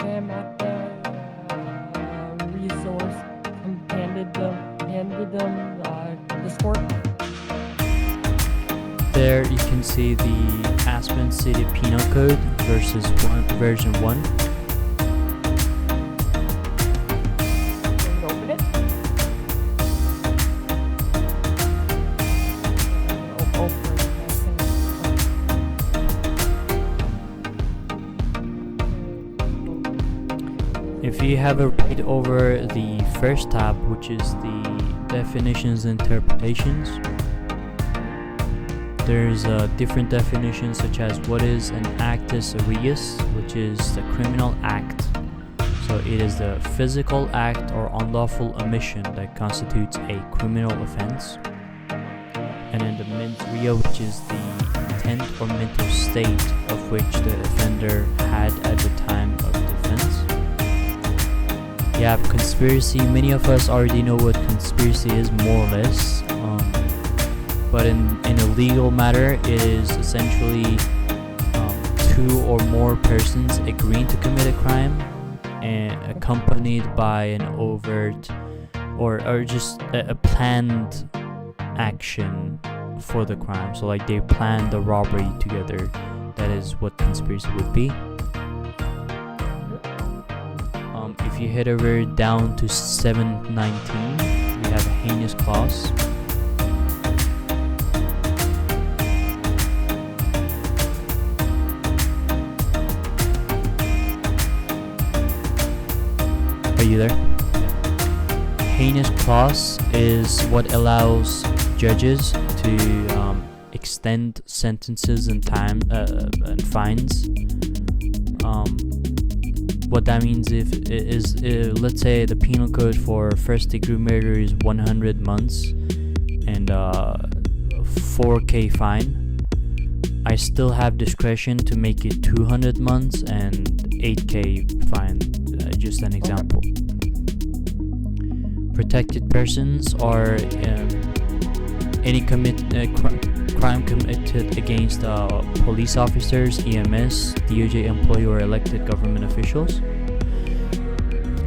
I'm at the Resource Compendium Discord. there you can see the Aspen City Penal Code version 1. Can you open it? If you have a read over the first tab, which is the definitions and interpretations, there's different definitions such as what is an actus reus, which is the criminal act. So it is the physical act or unlawful omission that constitutes a criminal offense. And then the mens rea, which is the intent or mental state of which the offender had at the time of the offense. You have conspiracy. Many of us already know what conspiracy is, more or less. But in a legal matter, it is essentially two or more persons agreeing to commit a crime and accompanied by an overt or just a planned action for the crime. So like they planned the robbery together. That is what conspiracy would be. If you head over down to 719, we have a heinous clause. Are you there? Heinous clause is what allows judges to extend sentences and time and fines. What that means is let's say the penal code for first degree murder is 100 months and 4K fine. I still have discretion to make it 200 months and 8K fine. Just an example. Protected persons are any crime committed against police officers, EMS, DOJ employee, or elected government officials.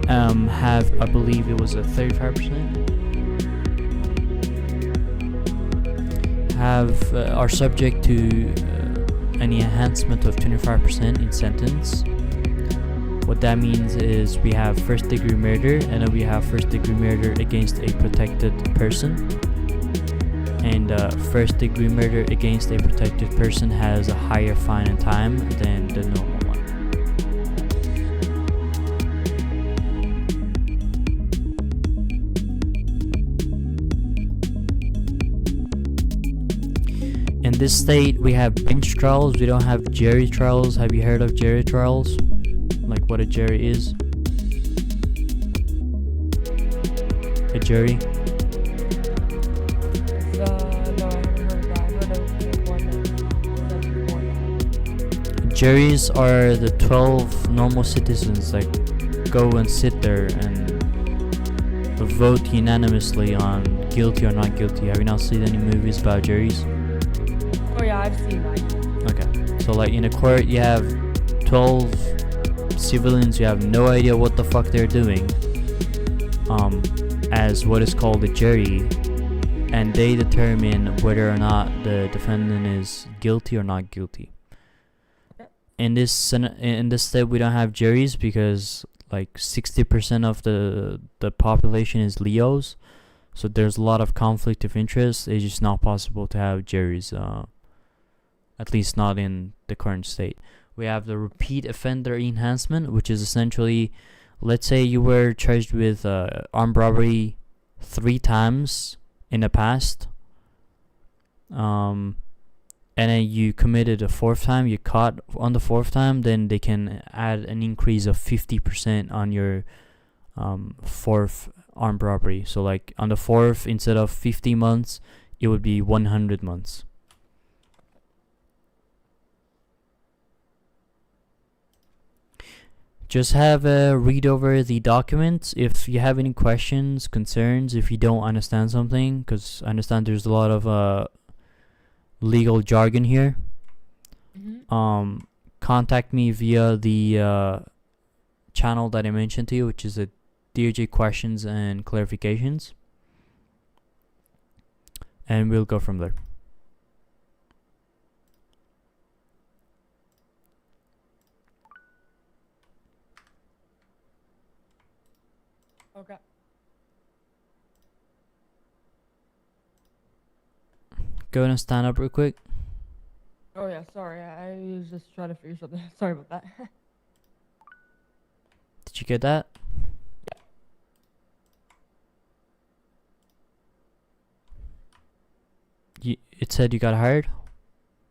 Have, I believe it was a 35%. Are subject to any enhancement of 25% in sentence. What that means is we have first degree murder, and then we have first degree murder against a protected person. And first degree murder against a protected person has a higher fine and time than the normal one. In this state, we have bench trials. We don't have jury trials. Have you heard of jury trials? Like what a jury is? A jury? No, I haven't heard of that. I heard of the one that before that. Juries are the 12 normal citizens that go and sit there and vote unanimously on guilty or not guilty. Have you not seen any movies about juries? Oh yeah, I've seen that. Okay, so like in a court you have 12 civilians, you have no idea what the fuck they're doing, as what is called a jury, and they determine whether or not the defendant is guilty or not guilty. In this step, we don't have juries because like 60% of the population is Leos, so there's a lot of conflict of interest. It's just not possible to have juries, at least not in the current state. We have the repeat offender enhancement, which is essentially, let's say you were charged with armed robbery 3 times in the past, and then you committed a 4th time, you caught on the 4th time, then they can add an increase of 50% on your 4th armed robbery. So like on the 4th, instead of 50 months, it would be 100 months. Just have a read over the documents. If you have any questions, concerns, if you don't understand something, because I understand there's a lot of legal jargon here, contact me via the channel that I mentioned to you, which is a DOJ questions and clarifications, and we'll go from there. Okay. Go ahead and stand up real quick. Oh yeah, sorry. I was just trying to figure something. Sorry about that. Did you get that? It said you got hired?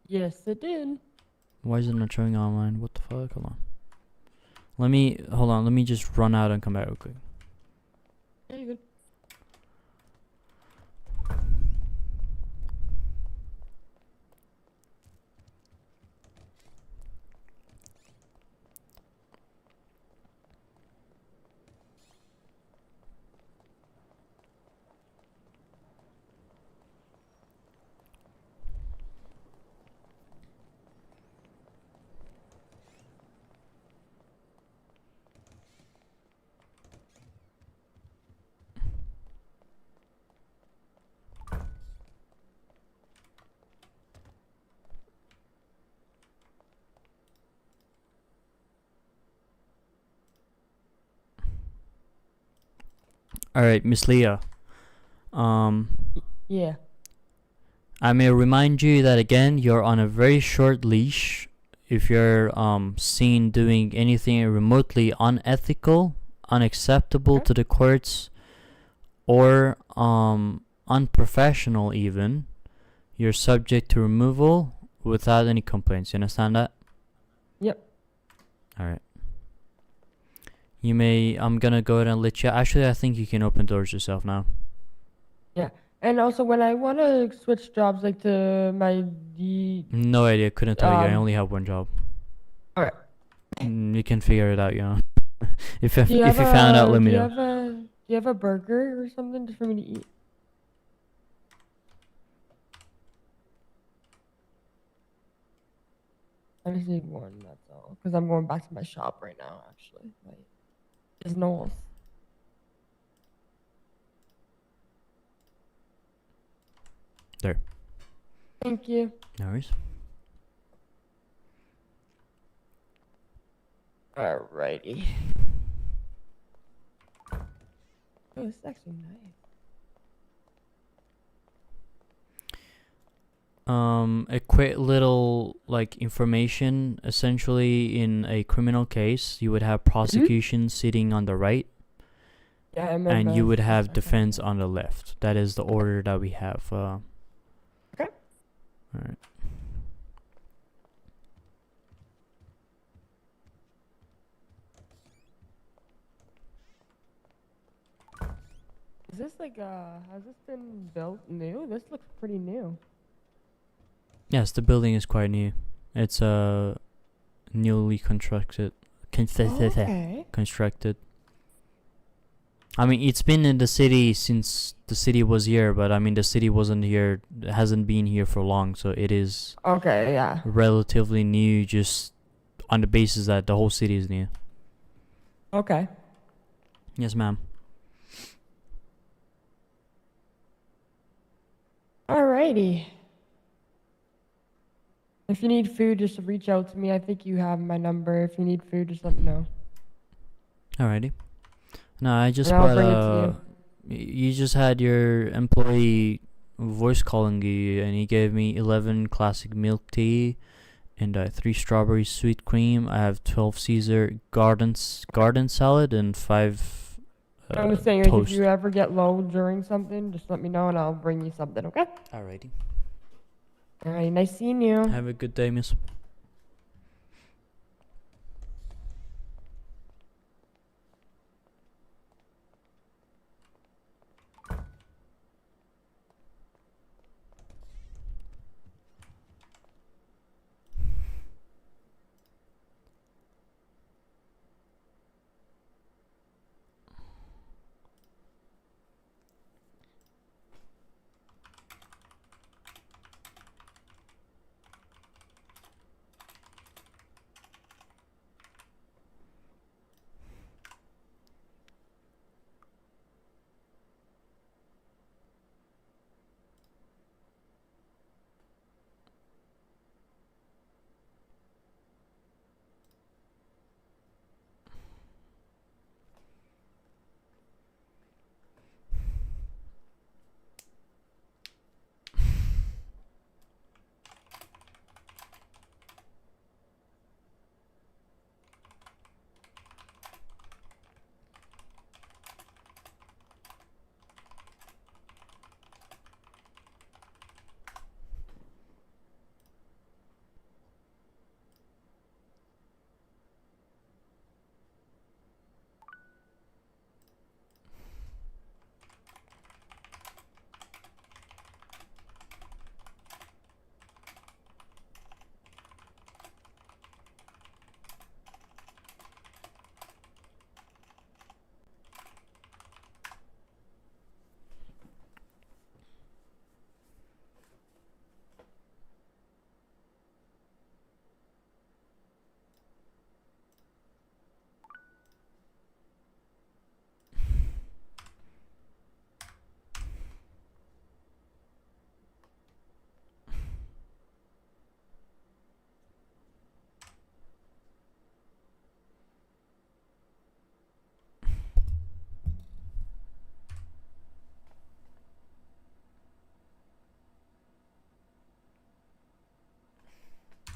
Yes, it did. Why is it not showing online? What the fuck? Hold on. Hold on. Let me just run out and come back real quick. Yeah, you good. All right, Miss Leah. Yeah. I may remind you that again, you're on a very short leash. If you're seen doing anything remotely unethical, unacceptable to the courts, or unprofessional even, you're subject to removal without any complaints. You understand that? Yep. All right. I'm gonna go ahead and let you. Actually, I think you can open doors yourself now. Yeah. And also, when I want to switch jobs, like to my No idea. Couldn't tell you. I only have one job. All right. You can figure it out, you know. if you found out, let me know. Do you have a burger or something just for me to eat? I just need one. That's all. Because I'm going back to my shop right now. Actually, is Knowles. There. Thank you. No worries. Alrighty. Oh, it's actually nice. A quick little information. Essentially, in a criminal case, you would have prosecution sitting on the right, Yeah, I remember. and you would have defense on the left. That is the order that we have. Okay. All right. Is this has this been built new? This looks pretty new. Yes, the building is quite new. It's newly constructed. Okay. Constructed. I mean, it's been in the city since the city was here, but I mean, the city hasn't been here for long, so it is Okay, yeah. relatively new, just on the basis that the whole city is new. Okay. Yes, ma'am. Alrighty. If you need food, just reach out to me. I think you have my number. If you need food, just let me know. Alrighty. No, I just And I'll brought bring it to you just had your employee voice calling you, and he gave me 11 classic milk tea and 3 strawberry sweet cream. I have 12 Caesar garden salad and 5 I'm just saying, toast. if you ever get low during something, just let me know and I'll bring you something, okay? Alrighty. Alright, nice seeing you. Have a good day, miss.